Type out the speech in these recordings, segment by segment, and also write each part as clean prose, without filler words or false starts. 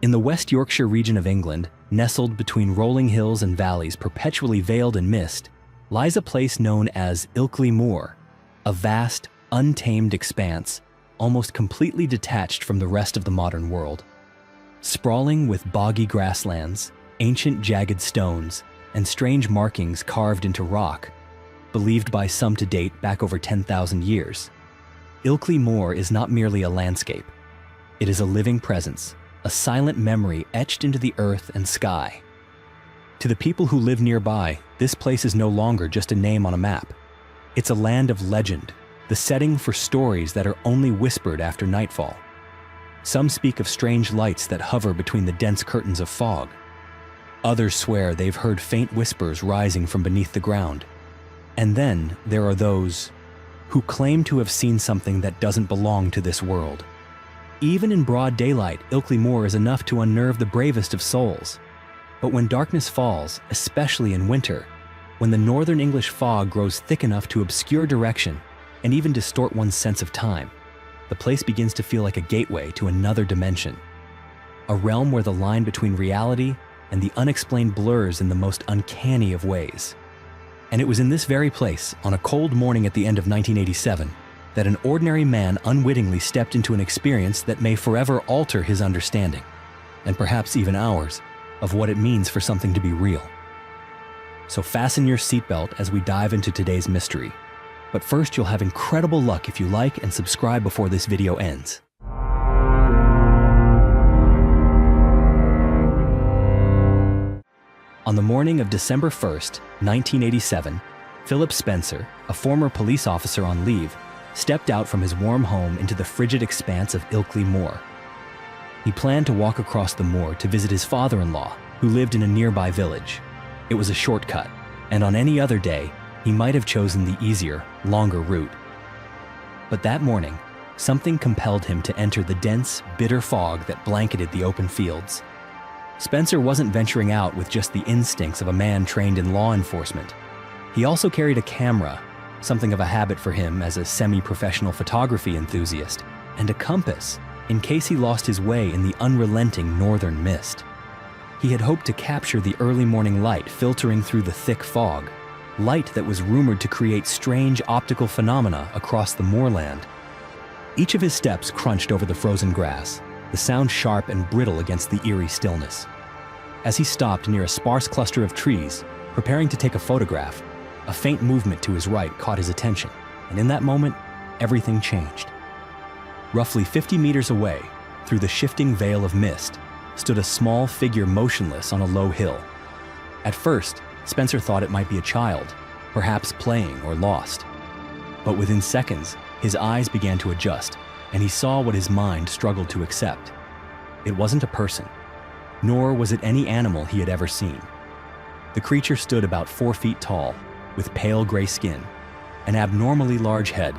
In the West Yorkshire region of England, nestled between rolling hills and valleys perpetually veiled in mist, lies a place known as Ilkley Moor, a vast, untamed expanse, almost completely detached from the rest of the modern world. Sprawling with boggy grasslands, ancient jagged stones, and strange markings carved into rock, believed by some to date back over 10,000 years, Ilkley Moor is not merely a landscape. It is a living presence, a silent memory etched into the earth and sky. To the people who live nearby, this place is no longer just a name on a map. It's a land of legend, the setting for stories that are only whispered after nightfall. Some speak of strange lights that hover between the dense curtains of fog. Others swear they've heard faint whispers rising from beneath the ground. And then there are those who claim to have seen something that doesn't belong to this world. Even in broad daylight, Ilkley Moor is enough to unnerve the bravest of souls. But when darkness falls, especially in winter, when the northern English fog grows thick enough to obscure direction and even distort one's sense of time, the place begins to feel like a gateway to another dimension. A realm where the line between reality and the unexplained blurs in the most uncanny of ways. And it was in this very place, on a cold morning at the end of 1987, that an ordinary man unwittingly stepped into an experience that may forever alter his understanding, and perhaps even ours, of what it means for something to be real. So fasten your seatbelt as we dive into today's mystery. But first, you'll have incredible luck if you like and subscribe before this video ends. On the morning of December 1st, 1987, Philip Spencer, a former police officer on leave, stepped out from his warm home into the frigid expanse of Ilkley Moor. He planned to walk across the moor to visit his father-in-law, who lived in a nearby village. It was a shortcut, and on any other day, he might have chosen the easier, longer route. But that morning, something compelled him to enter the dense, bitter fog that blanketed the open fields. Spencer wasn't venturing out with just the instincts of a man trained in law enforcement. He also carried a camera, something of a habit for him as a semi-professional photography enthusiast, and a compass, in case he lost his way in the unrelenting northern mist. He had hoped to capture the early morning light filtering through the thick fog, light that was rumored to create strange optical phenomena across the moorland. Each of his steps crunched over the frozen grass, the sound sharp and brittle against the eerie stillness. As he stopped near a sparse cluster of trees, preparing to take a photograph, a faint movement to his right caught his attention, and in that moment, everything changed. Roughly 50 meters away, through the shifting veil of mist, stood a small figure motionless on a low hill. At first, Spencer thought it might be a child, perhaps playing or lost. But within seconds, his eyes began to adjust, and he saw what his mind struggled to accept. It wasn't a person, nor was it any animal he had ever seen. The creature stood about 4 feet tall, with pale gray skin, an abnormally large head,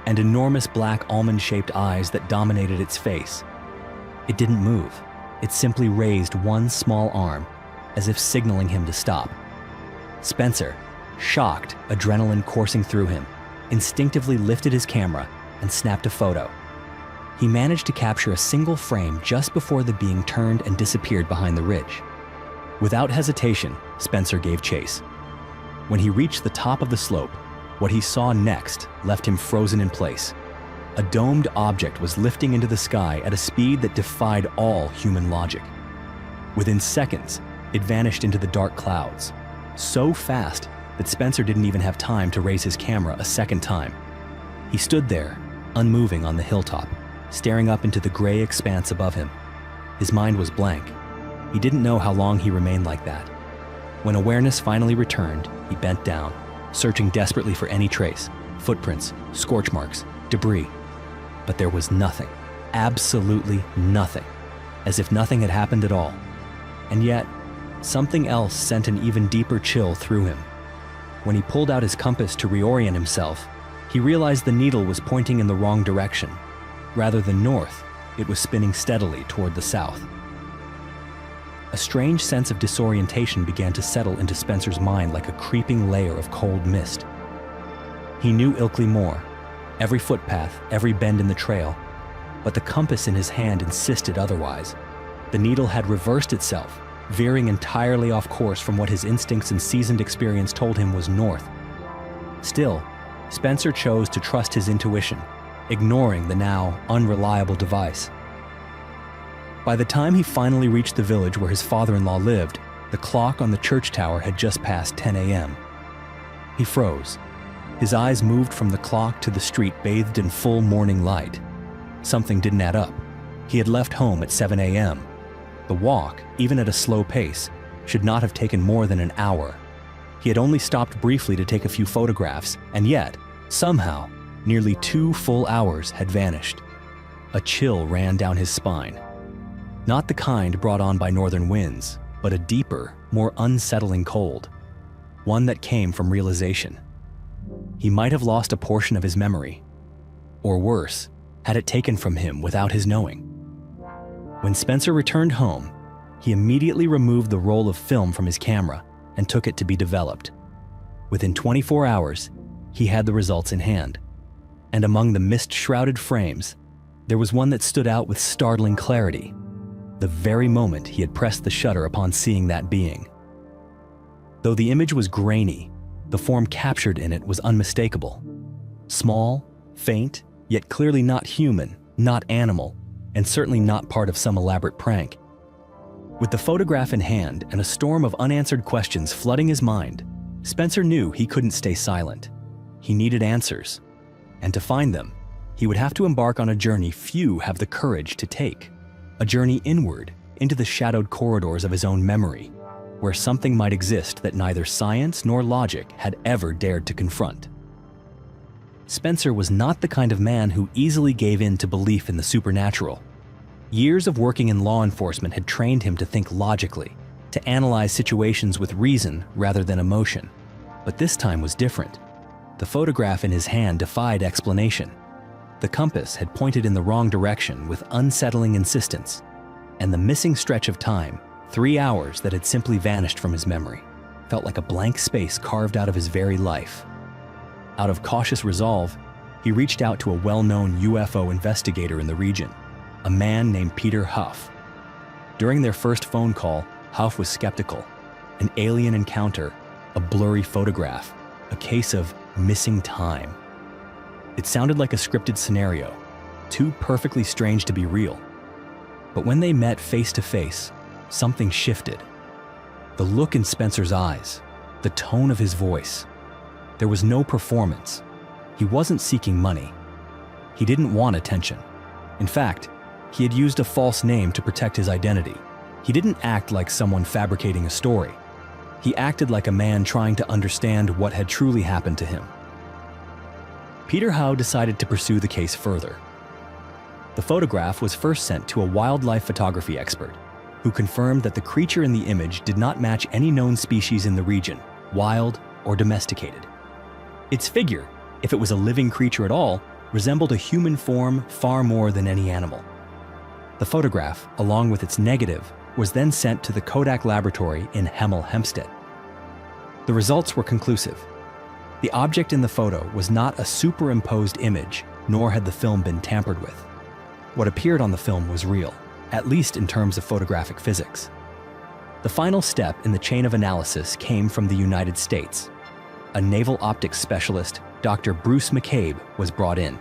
and enormous black almond-shaped eyes that dominated its face. It didn't move. It simply raised one small arm, as if signaling him to stop. Spencer, shocked, adrenaline coursing through him, instinctively lifted his camera and snapped a photo. He managed to capture a single frame just before the being turned and disappeared behind the ridge. Without hesitation, Spencer gave chase. When he reached the top of the slope, what he saw next left him frozen in place. A domed object was lifting into the sky at a speed that defied all human logic. Within seconds, it vanished into the dark clouds, so fast that Spencer didn't even have time to raise his camera a second time. He stood there, unmoving on the hilltop, staring up into the gray expanse above him. His mind was blank. He didn't know how long he remained like that. When awareness finally returned, he bent down, searching desperately for any trace, footprints, scorch marks, debris. But there was nothing, absolutely nothing, as if nothing had happened at all. And yet, something else sent an even deeper chill through him. When he pulled out his compass to reorient himself, he realized the needle was pointing in the wrong direction. Rather than north, it was spinning steadily toward the south. A strange sense of disorientation began to settle into Spencer's mind like a creeping layer of cold mist. He knew Ilkley Moor, every footpath, every bend in the trail, but the compass in his hand insisted otherwise. The needle had reversed itself, veering entirely off course from what his instincts and seasoned experience told him was north. Still, Spencer chose to trust his intuition, ignoring the now unreliable device. By the time he finally reached the village where his father-in-law lived, the clock on the church tower had just passed 10 a.m. He froze. His eyes moved from the clock to the street bathed in full morning light. Something didn't add up. He had left home at 7 a.m. The walk, even at a slow pace, should not have taken more than an hour. He had only stopped briefly to take a few photographs, and yet, somehow, nearly 2 full hours had vanished. A chill ran down his spine. Not the kind brought on by northern winds, but a deeper, more unsettling cold. One that came from realization. He might have lost a portion of his memory. Or worse, had it taken from him without his knowing. When Spencer returned home, he immediately removed the roll of film from his camera and took it to be developed. Within 24 hours, he had the results in hand. And among the mist-shrouded frames, there was one that stood out with startling clarity, the very moment he had pressed the shutter upon seeing that being. Though the image was grainy, the form captured in it was unmistakable. Small, faint, yet clearly not human, not animal, and certainly not part of some elaborate prank. With the photograph in hand and a storm of unanswered questions flooding his mind, Spencer knew he couldn't stay silent. He needed answers. And to find them, he would have to embark on a journey few have the courage to take. A journey inward, into the shadowed corridors of his own memory, where something might exist that neither science nor logic had ever dared to confront. Spencer was not the kind of man who easily gave in to belief in the supernatural. Years of working in law enforcement had trained him to think logically, to analyze situations with reason rather than emotion. But this time was different. The photograph in his hand defied explanation. The compass had pointed in the wrong direction with unsettling insistence, and the missing stretch of time, 3 hours that had simply vanished from his memory, felt like a blank space carved out of his very life. Out of cautious resolve, he reached out to a well-known UFO investigator in the region, a man named Peter Huff. During their first phone call, Huff was skeptical. An alien encounter, a blurry photograph, a case of missing time. It sounded like a scripted scenario, too perfectly strange to be real. But when they met face to face, something shifted. The look in Spencer's eyes, the tone of his voice. There was no performance. He wasn't seeking money. He didn't want attention. In fact, he had used a false name to protect his identity. He didn't act like someone fabricating a story. He acted like a man trying to understand what had truly happened to him. Peter Howe decided to pursue the case further. The photograph was first sent to a wildlife photography expert, who confirmed that the creature in the image did not match any known species in the region, wild or domesticated. Its figure, if it was a living creature at all, resembled a human form far more than any animal. The photograph, along with its negative, was then sent to the Kodak laboratory in Hemel Hempstead. The results were conclusive. The object in the photo was not a superimposed image, nor had the film been tampered with. What appeared on the film was real, at least in terms of photographic physics. The final step in the chain of analysis came from the United States. A naval optics specialist, Dr. Bruce McCabe, was brought in.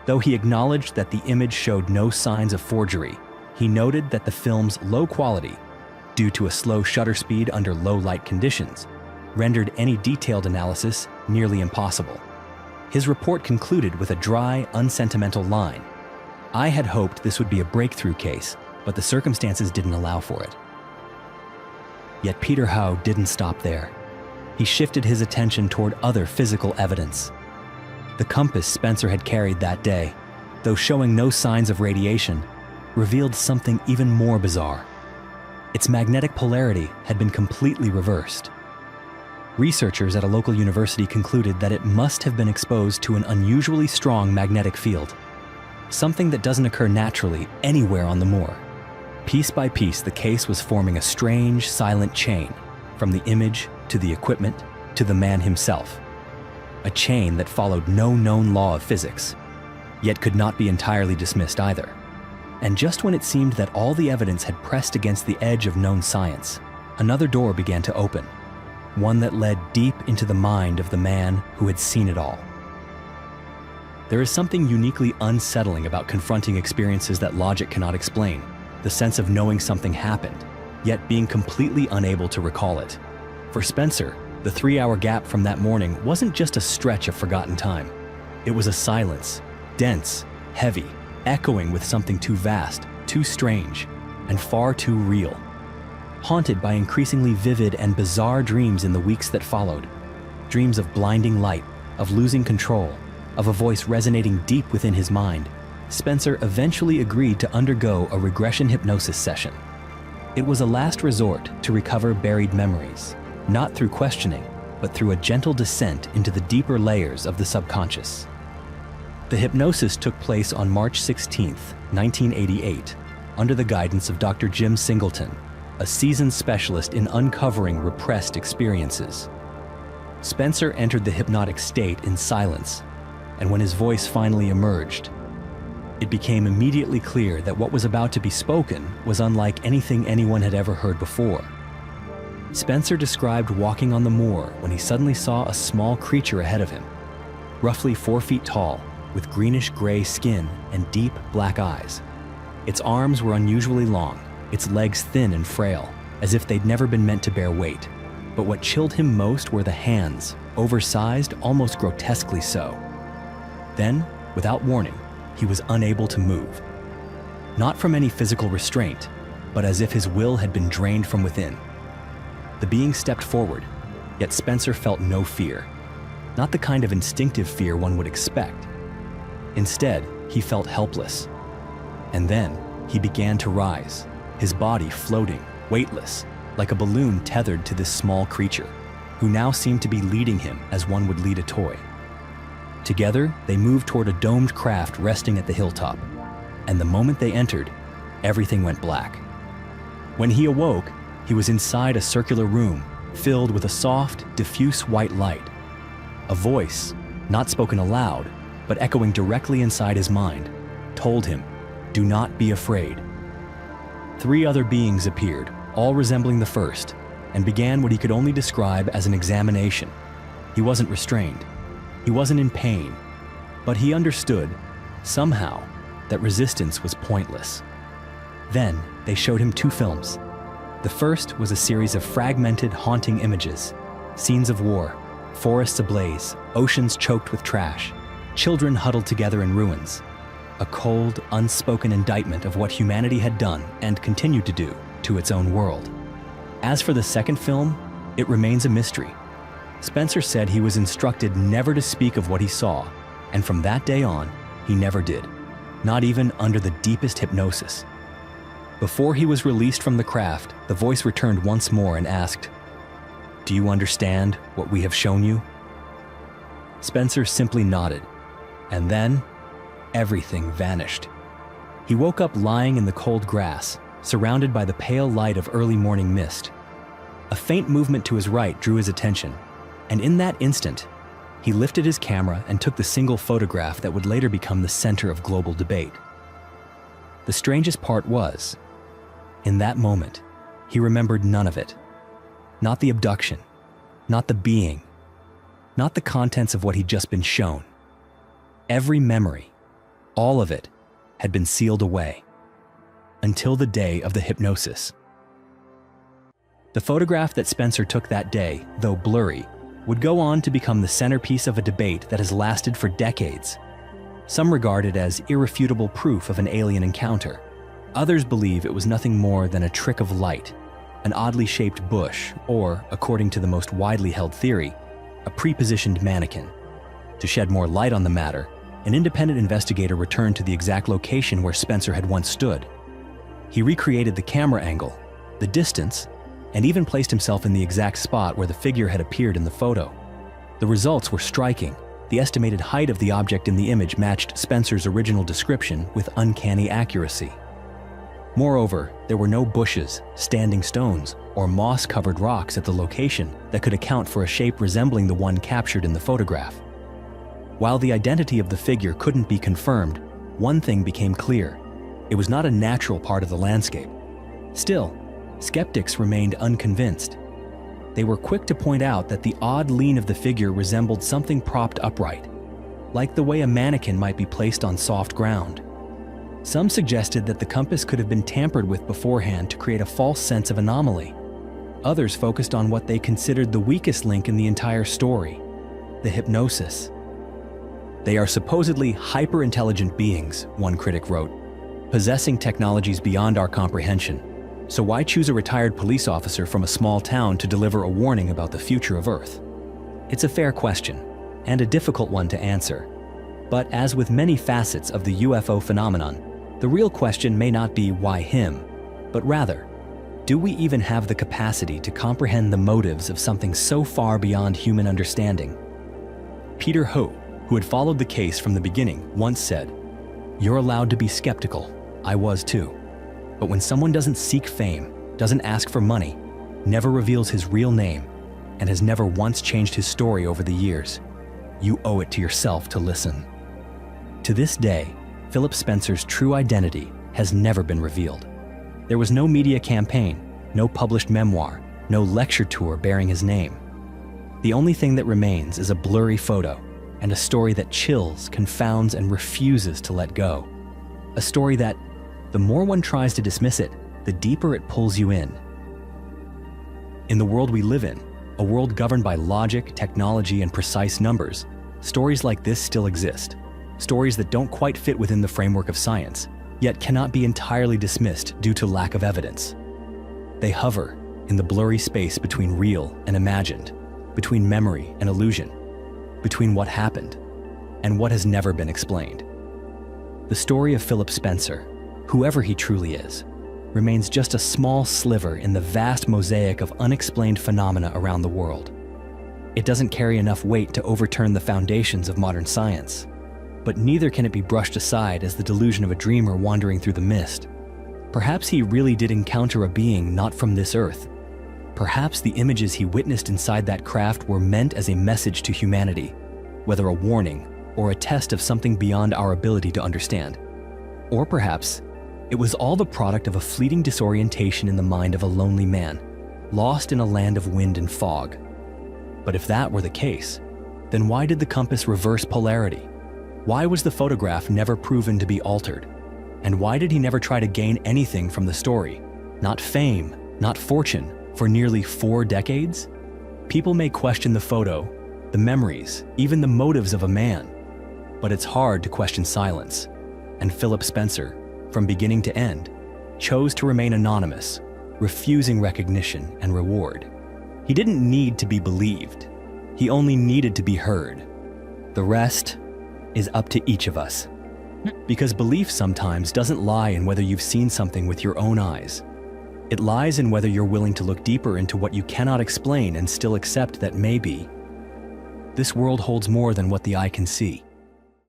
Though he acknowledged that the image showed no signs of forgery, he noted that the film's low quality, due to a slow shutter speed under low light conditions, rendered any detailed analysis nearly impossible. His report concluded with a dry, unsentimental line. "I had hoped this would be a breakthrough case, but the circumstances didn't allow for it." Yet Peter Howe didn't stop there. He shifted his attention toward other physical evidence. The compass Spencer had carried that day, though showing no signs of radiation, revealed something even more bizarre. Its magnetic polarity had been completely reversed. Researchers at a local university concluded that it must have been exposed to an unusually strong magnetic field, something that doesn't occur naturally anywhere on the Moor. Piece by piece, the case was forming a strange, silent chain, from the image to the equipment to the man himself. A chain that followed no known law of physics, yet could not be entirely dismissed either. And just when it seemed that all the evidence had pressed against the edge of known science, another door began to open, one that led deep into the mind of the man who had seen it all. There is something uniquely unsettling about confronting experiences that logic cannot explain, the sense of knowing something happened, yet being completely unable to recall it. For Spencer, the 3-hour gap from that morning wasn't just a stretch of forgotten time. It was a silence, dense, heavy, echoing with something too vast, too strange, and far too real. Haunted by increasingly vivid and bizarre dreams in the weeks that followed. Dreams of blinding light, of losing control, of a voice resonating deep within his mind, Spencer eventually agreed to undergo a regression hypnosis session. It was a last resort to recover buried memories, not through questioning, but through a gentle descent into the deeper layers of the subconscious. The hypnosis took place on March 16, 1988, under the guidance of Dr. Jim Singleton, a seasoned specialist in uncovering repressed experiences. Spencer entered the hypnotic state in silence, and when his voice finally emerged, it became immediately clear that what was about to be spoken was unlike anything anyone had ever heard before. Spencer described walking on the moor when he suddenly saw a small creature ahead of him, roughly 4 feet tall, with greenish-gray skin and deep black eyes. Its arms were unusually long, its legs thin and frail, as if they'd never been meant to bear weight. But what chilled him most were the hands, oversized, almost grotesquely so. Then, without warning, he was unable to move. Not from any physical restraint, but as if his will had been drained from within. The being stepped forward, yet Spencer felt no fear. Not the kind of instinctive fear one would expect. Instead, he felt helpless. And then, he began to rise, his body floating, weightless, like a balloon tethered to this small creature, who now seemed to be leading him as one would lead a toy. Together, they moved toward a domed craft resting at the hilltop, and the moment they entered, everything went black. When he awoke, he was inside a circular room filled with a soft, diffuse white light. A voice, not spoken aloud, but echoing directly inside his mind, told him, "Do not be afraid." 3 other beings appeared, all resembling the first, and began what he could only describe as an examination. He wasn't restrained. He wasn't in pain, but he understood, somehow, that resistance was pointless. Then, they showed him 2 films. The first was a series of fragmented, haunting images, scenes of war, forests ablaze, oceans choked with trash, children huddled together in ruins, a cold, unspoken indictment of what humanity had done and continued to do to its own world. As for the second film, it remains a mystery. Spencer said he was instructed never to speak of what he saw, and from that day on, he never did, not even under the deepest hypnosis. Before he was released from the craft, the voice returned once more and asked, "Do you understand what we have shown you?" Spencer simply nodded, and then everything vanished. He woke up lying in the cold grass, surrounded by the pale light of early morning mist. A faint movement to his right drew his attention, and in that instant, he lifted his camera and took the single photograph that would later become the center of global debate. The strangest part was, in that moment, he remembered none of it. Not the abduction, not the being, not the contents of what he'd just been shown. Every memory, all of it, had been sealed away. Until the day of the hypnosis. The photograph that Spencer took that day, though blurry, would go on to become the centerpiece of a debate that has lasted for decades. Some regard it as irrefutable proof of an alien encounter. Others believe it was nothing more than a trick of light, an oddly shaped bush, or, according to the most widely held theory, a pre-positioned mannequin. To shed more light on the matter, an independent investigator returned to the exact location where Spencer had once stood. He recreated the camera angle, the distance, and even placed himself in the exact spot where the figure had appeared in the photo. The results were striking. The estimated height of the object in the image matched Spencer's original description with uncanny accuracy. Moreover, there were no bushes, standing stones, or moss-covered rocks at the location that could account for a shape resembling the one captured in the photograph. While the identity of the figure couldn't be confirmed, one thing became clear. It was not a natural part of the landscape. Still, skeptics remained unconvinced. They were quick to point out that the odd lean of the figure resembled something propped upright, like the way a mannequin might be placed on soft ground. Some suggested that the compass could have been tampered with beforehand to create a false sense of anomaly. Others focused on what they considered the weakest link in the entire story, the hypnosis. They are supposedly hyper-intelligent beings, one critic wrote, possessing technologies beyond our comprehension. So why choose a retired police officer from a small town to deliver a warning about the future of Earth? It's a fair question, and a difficult one to answer. But as with many facets of the UFO phenomenon, the real question may not be why him, but rather, do we even have the capacity to comprehend the motives of something so far beyond human understanding? Peter Ho, who had followed the case from the beginning, once said, "You're allowed to be skeptical. I was too. But when someone doesn't seek fame, doesn't ask for money, never reveals his real name, and has never once changed his story over the years, you owe it to yourself to listen." To this day, Philip Spencer's true identity has never been revealed. There was no media campaign, no published memoir, no lecture tour bearing his name. The only thing that remains is a blurry photo and a story that chills, confounds, and refuses to let go. A story that, the more one tries to dismiss it, the deeper it pulls you in. In the world we live in, a world governed by logic, technology, and precise numbers, stories like this still exist. Stories that don't quite fit within the framework of science, yet cannot be entirely dismissed due to lack of evidence. They hover in the blurry space between real and imagined, between memory and illusion, between what happened and what has never been explained. The story of Philip Spencer, whoever he truly is, remains just a small sliver in the vast mosaic of unexplained phenomena around the world. It doesn't carry enough weight to overturn the foundations of modern science, but neither can it be brushed aside as the delusion of a dreamer wandering through the mist. Perhaps he really did encounter a being not from this earth. Perhaps the images he witnessed inside that craft were meant as a message to humanity, whether a warning or a test of something beyond our ability to understand. Or perhaps it was all the product of a fleeting disorientation in the mind of a lonely man, lost in a land of wind and fog. But if that were the case, then why did the compass reverse polarity? Why was the photograph never proven to be altered? And why did he never try to gain anything from the story? Not fame, not fortune, for nearly 4 decades? People may question the photo, the memories, even the motives of a man. But it's hard to question silence. And Philip Spencer, from beginning to end, chose to remain anonymous, refusing recognition and reward. He didn't need to be believed. He only needed to be heard. The rest is up to each of us. Because belief sometimes doesn't lie in whether you've seen something with your own eyes. It lies in whether you're willing to look deeper into what you cannot explain and still accept that maybe this world holds more than what the eye can see.